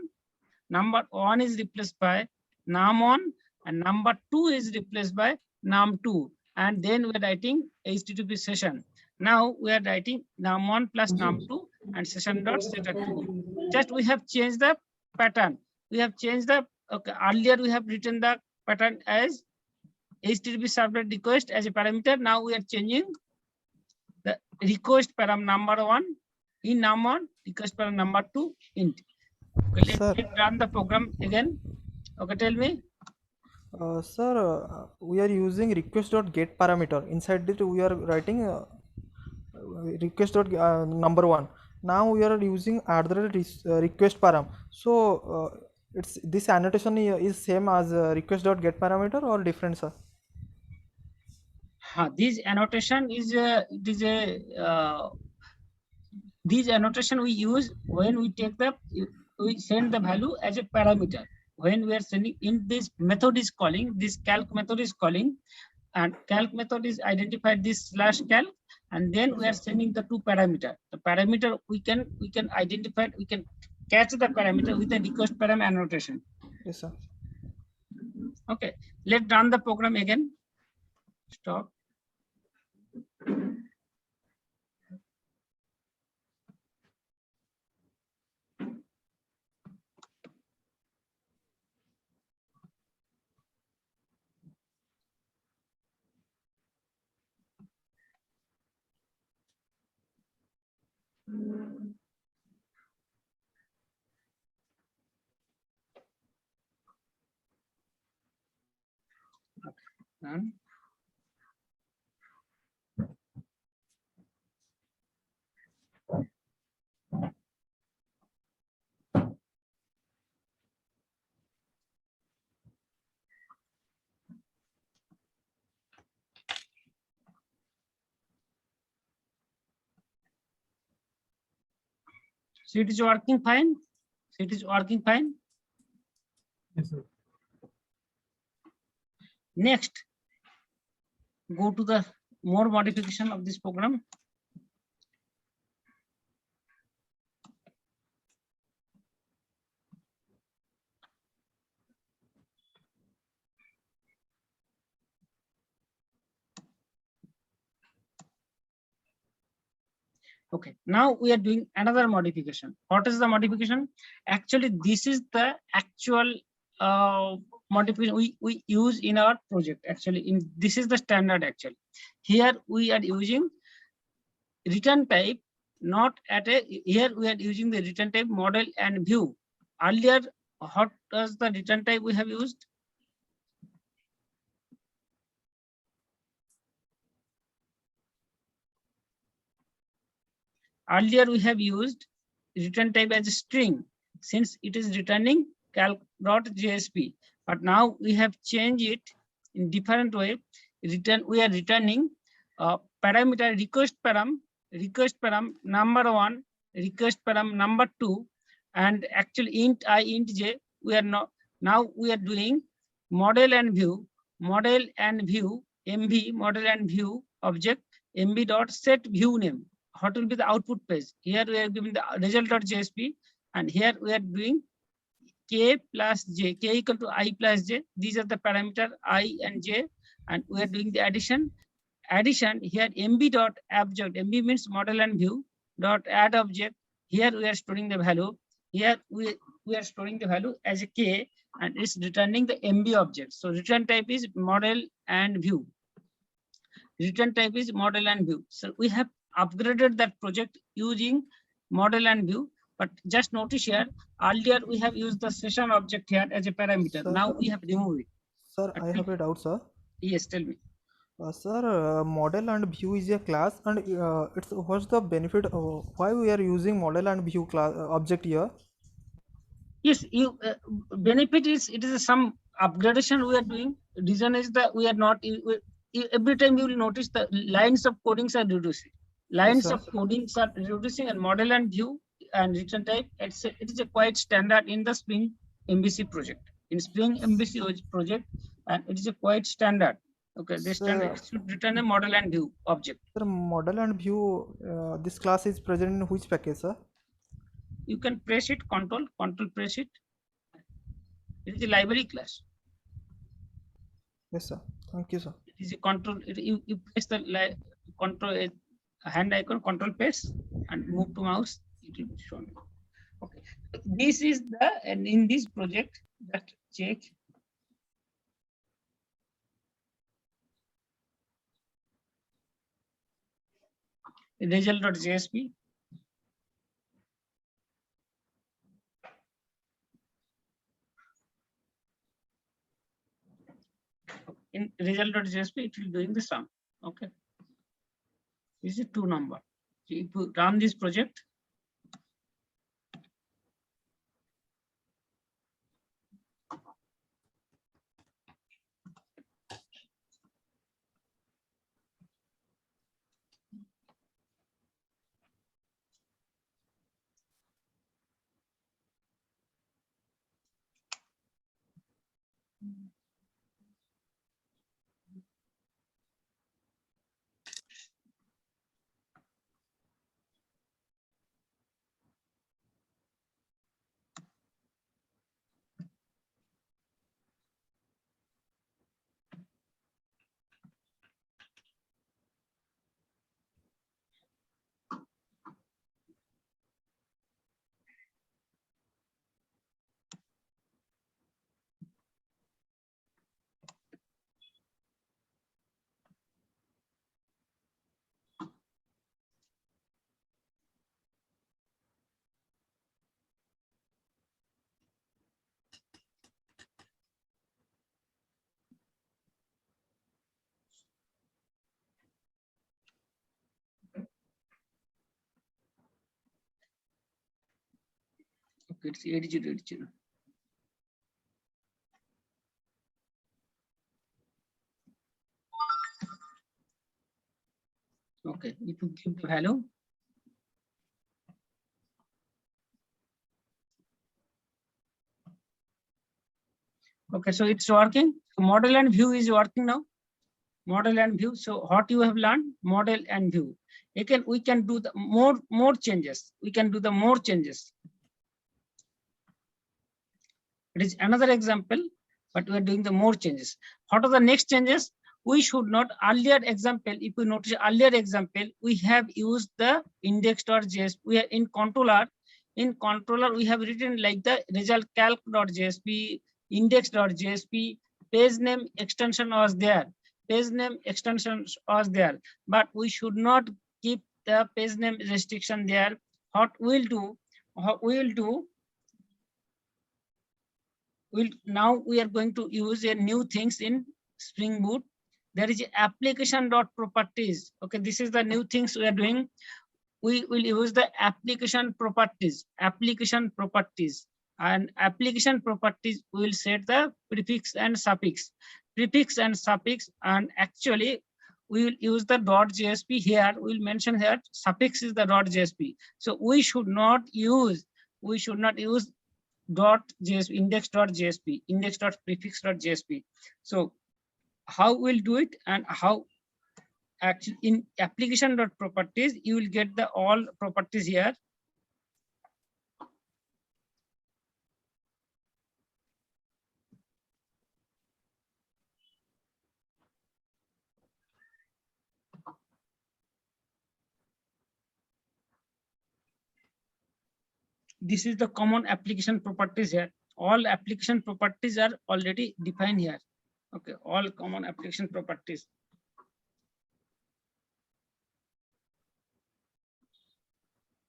Number 1 is replaced by num1, and number 2 is replaced by num2. And then we're writing HTTP session. Now we are writing num1 plus num2 and session dot setup2. Just we have changed the pattern. We have changed the, okay, earlier we have written the pattern as HTTP servlet request as a parameter. Now we are changing the request param number 1 in num1, request param number 2 int. Okay, let's run the program again. Okay, tell me. Sir, we are using request.get parameter. Inside it, we are writing request.number 1. Now we are using request param. So it's this annotation is same as request.get parameter or different, sir? This annotation is this annotation we use when we take the, we send the value as a parameter. When we are sending in this method is calling, this calc method is calling, and calc method is identified this /calc, and then we are sending the two parameter. The parameter we can identify, we can catch the parameter with the request param annotation. Yes, sir. Okay, let's run the program again. Stop. Done. So it is working fine. So it is working fine. Yes, sir. Next, go to the more modification of this program. Okay, now we are doing another modification. What is the modification? Actually, this is the actual modification we use in our project. Actually, this is the standard. Actually, here we are using return type, not at a, here we are using the return type model and view. Earlier, what was the return type we have used? Earlier we have used return type as a string, since it is returning calc.jsp. But now we have changed it in different way. We are returning parameter request param number 1, request param number 2, and actually int I, int j. We are now we are doing model and view MV model and view object MV dot set view name. What will be the output page? Here we are giving the result.jsp, and here we are doing k plus j, k equal to I plus j. These are the parameter I and j, and we are doing the addition. Here MB dot object, MB means model and view dot add object. Here we are storing the value. Here we are storing the value as a k, and it's returning the MB object. So return type is model and view. Return type is model and view. So we have upgraded that project using model and view, but just notice here, earlier we have used the session object here as a parameter. Sir, now we have removed it. Sir, I have a doubt, sir. Yes, tell me. Sir, model and view is a class, and it's what's the benefit of why we are using model and view class object here? Yes, you benefit is it is some upgradation we are doing. Reason is that we are not every time you will notice the lines of codings are reducing. Lines of codings are reducing, and model and view and return type. It is a quite standard in the Spring MVC project. In Spring MVC project, and it is a quite standard. Okay, this standard Sir, should return a model and view object. sir, model and view, this class is present in which package, sir? You can press it, control press it. It is a library class. Yes, sir. Thank you, sir. It is a control. You press the control hand icon, control press, and move to mouse. It will be shown. Okay, this is the, and in this project that check. Result.jsp. In result.jsp, it will doing the sum. Okay, this is 2 number. So if you run this project, okay, it's 8080. Okay, if you give the value, okay, so it's working. Model and view is working now. Model and view. So what you have learned, model and view. Again, we can do the more changes. We can do the more changes. It is another example, but we are doing the more changes. What are the next changes? We should not, earlier example, if you notice earlier example, we have used the index.jsp. We are in controller. In controller, we have written like the result calc.jsp, index.jsp, page name extension was there. Page name extension was there, but we should not keep the page name restriction there. What we'll do, now we are going to use a new things in Spring Boot. There is application.properties. Okay, this is the new things we are doing. We will use the application properties, and application properties will set the prefix and suffix, and actually we will use the .jsp here. We'll mention here suffix is the .jsp. So we should not use .jsp, index.jsp, index.prefix.jsp. So how we'll do it, and how actually in application.properties you will get the all properties here. This is the common application properties here. All application properties are already defined here. Okay, all common application properties.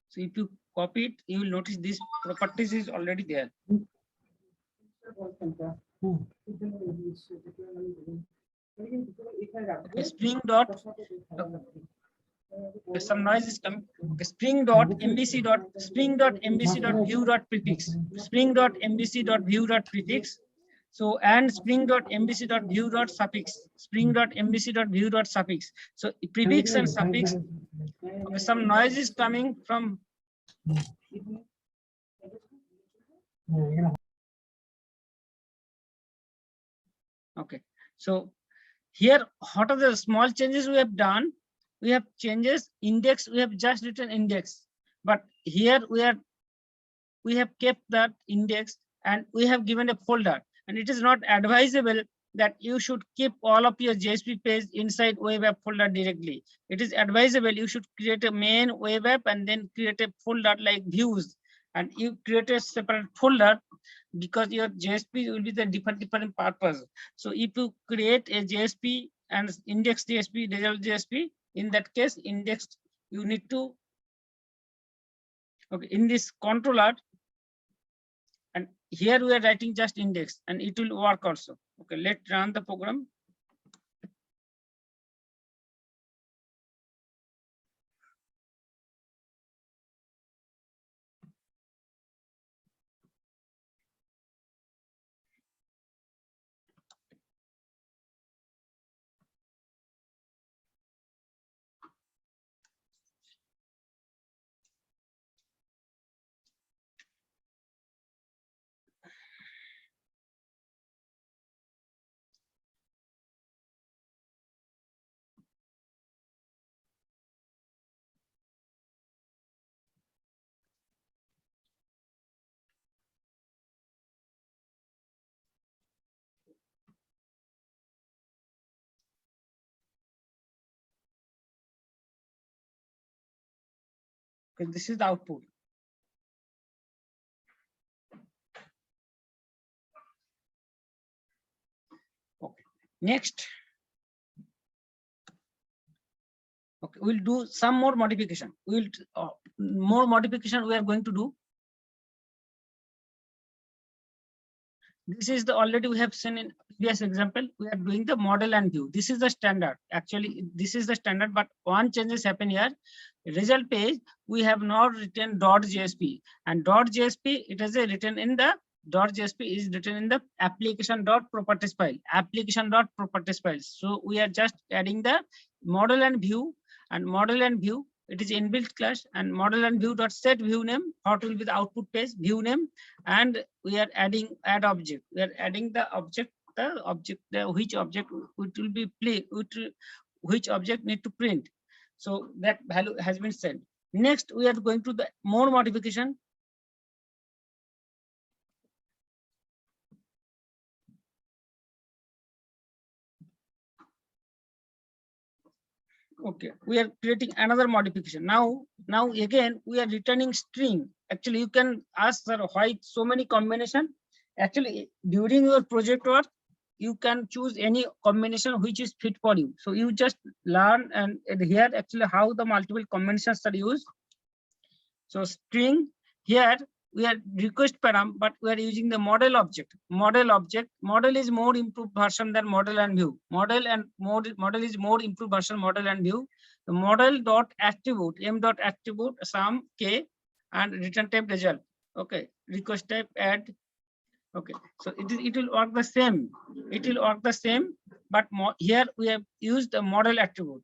So if you copy it, you will notice this properties is already there. Okay, Spring dot. Okay, some noise is coming. Okay, Spring dot MVC dot view dot prefix. Spring dot MVC dot view dot prefix. So and Spring dot MVC dot view dot suffix. Spring dot MVC dot view dot suffix. So prefix and suffix. Okay, some noise is coming from Okay, so here, what are the small changes we have done? We have changes index, we have just written index, but here we have kept that index and we have given a folder, and it is not advisable that you should keep all of your JSP page inside web app folder directly. It is advisable you should create a main web app and then create a folder like views, and you create a separate folder because your JSP will be the different purpose. So if you create a JSP and index JSP, result JSP, in that case, index you need to, okay, in this controller, and here we are writing just index and it will work also. Okay, let's run the program. Okay, this is the output. Okay, next. Okay, we'll do some more modification. More modification we are going to do. This is the already we have seen in previous example. We are doing the model and view. This is the standard. Actually, this is the standard, but one changes happen here. Result page, we have not written .jsp, and .jsp it is written in the .jsp is written in the application.properties file. Application.properties file. So we are just adding the model and view, and model and view. It is inbuilt class, and model and view dot set view name. What will be the output page view name, and we are adding add object. We are adding the object, which object it will be play, which object need to print. So that value has been set. Next, we are going to the more modification. Okay, we are creating another modification. Now again, we are returning string. Actually, you can ask, sir, why so many combination? Actually, during your project work, you can choose any combination which is fit for you. So you just learn, and here actually how the multiple combinations are used. So string, here we are request param, but we are using the model object. Model is more improved version than model and view. Model is more improved version model and view. The model dot attribute, m dot attribute sum k, and return type result. Okay, request type add. Okay, so it will work the same. It will work the same, but here we have used the model attribute.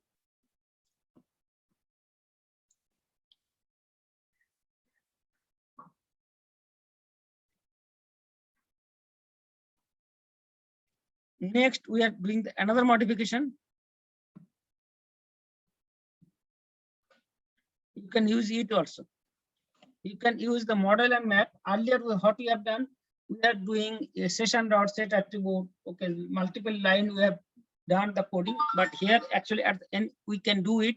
Next, we are doing another modification. You can use it also. You can use the model and map. Earlier, what we have done, we are doing a session dot set attribute. Okay, multiple line we have done the coding, but here actually at the end we can do it.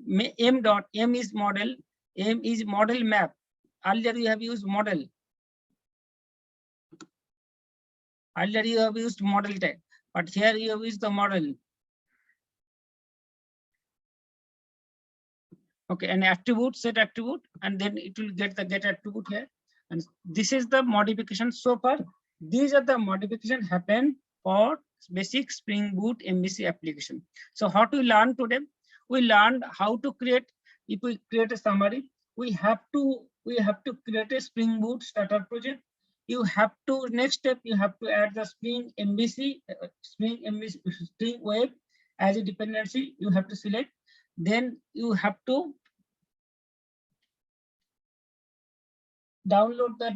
M is model, M is model map. Earlier you have used model. Earlier you have used model type, but here you have used the model. Okay, and attribute, set attribute, and then it will get the get attribute here. And this is the modification so far. These are the modification happen for basic Spring Boot MVC application. So how to learn today? We learned how to create. If we create a summary, we have to create a Spring Boot starter project. You have to, next step, you have to add the Spring MVC, Spring Web as a dependency. You have to select. Then you have to download the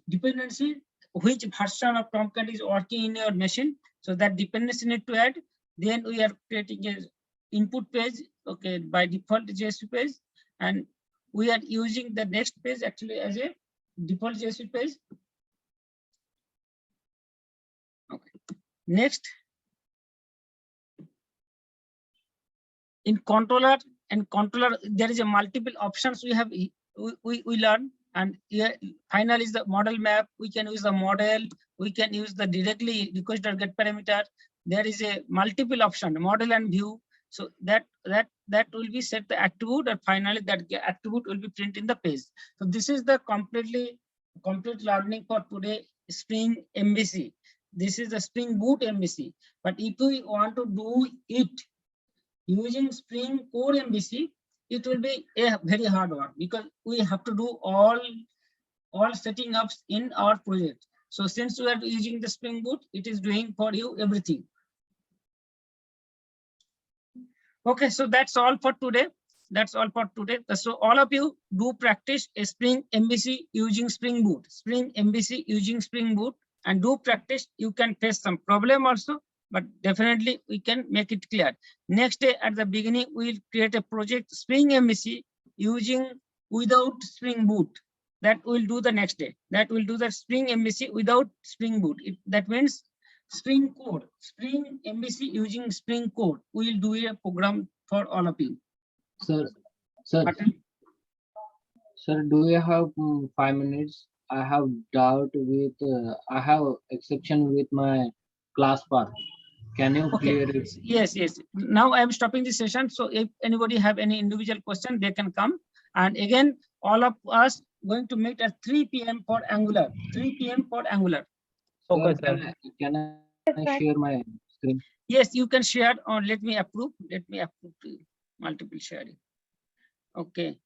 dependency, which version of Tomcat is working in your machine. So that dependency need to add. Then we are creating a input page, okay, by default JSP page, and we are using the next page actually as a default JSP page. Okay. Next, in controller and controller, there is a multiple options we have. We learn, and here final is the model map. We can use the model. We can use the directly request or get parameter. There is a multiple option, model and view. So that will be set the attribute, and finally that attribute will be printed in the page. So this is the complete learning for today. Spring MVC. This is the Spring Boot MVC. But if we want to do it using Spring Core MVC, it will be a very hard work, because we have to do all setting ups in our project. So since we are using the Spring Boot, it is doing for you everything. Okay, so that's all for today. That's all for today. So all of you do practice a Spring MVC using Spring Boot, Spring MVC using Spring Boot, and do practice. You can face some problem also, but definitely we can make it clear. Next day at the beginning, we'll create a project Spring MVC without Spring Boot. That we'll do the next day. That will do the Spring MVC without Spring Boot. That means Spring Core, Spring MVC using Spring Core. We'll do a program for all of you. Sir, do you have 5 minutes? I have doubt with, I have exception with my class path. Can you clear it? Yes. Now I am stopping the session. So if anybody have any individual question, they can come. And again, all of us going to meet at 3 p.m. for Angular. 3 p.m. for Angular. Okay, Sir, can I share my screen? Yes, you can share, or let me approve. Let me approve to multiple sharing. Okay.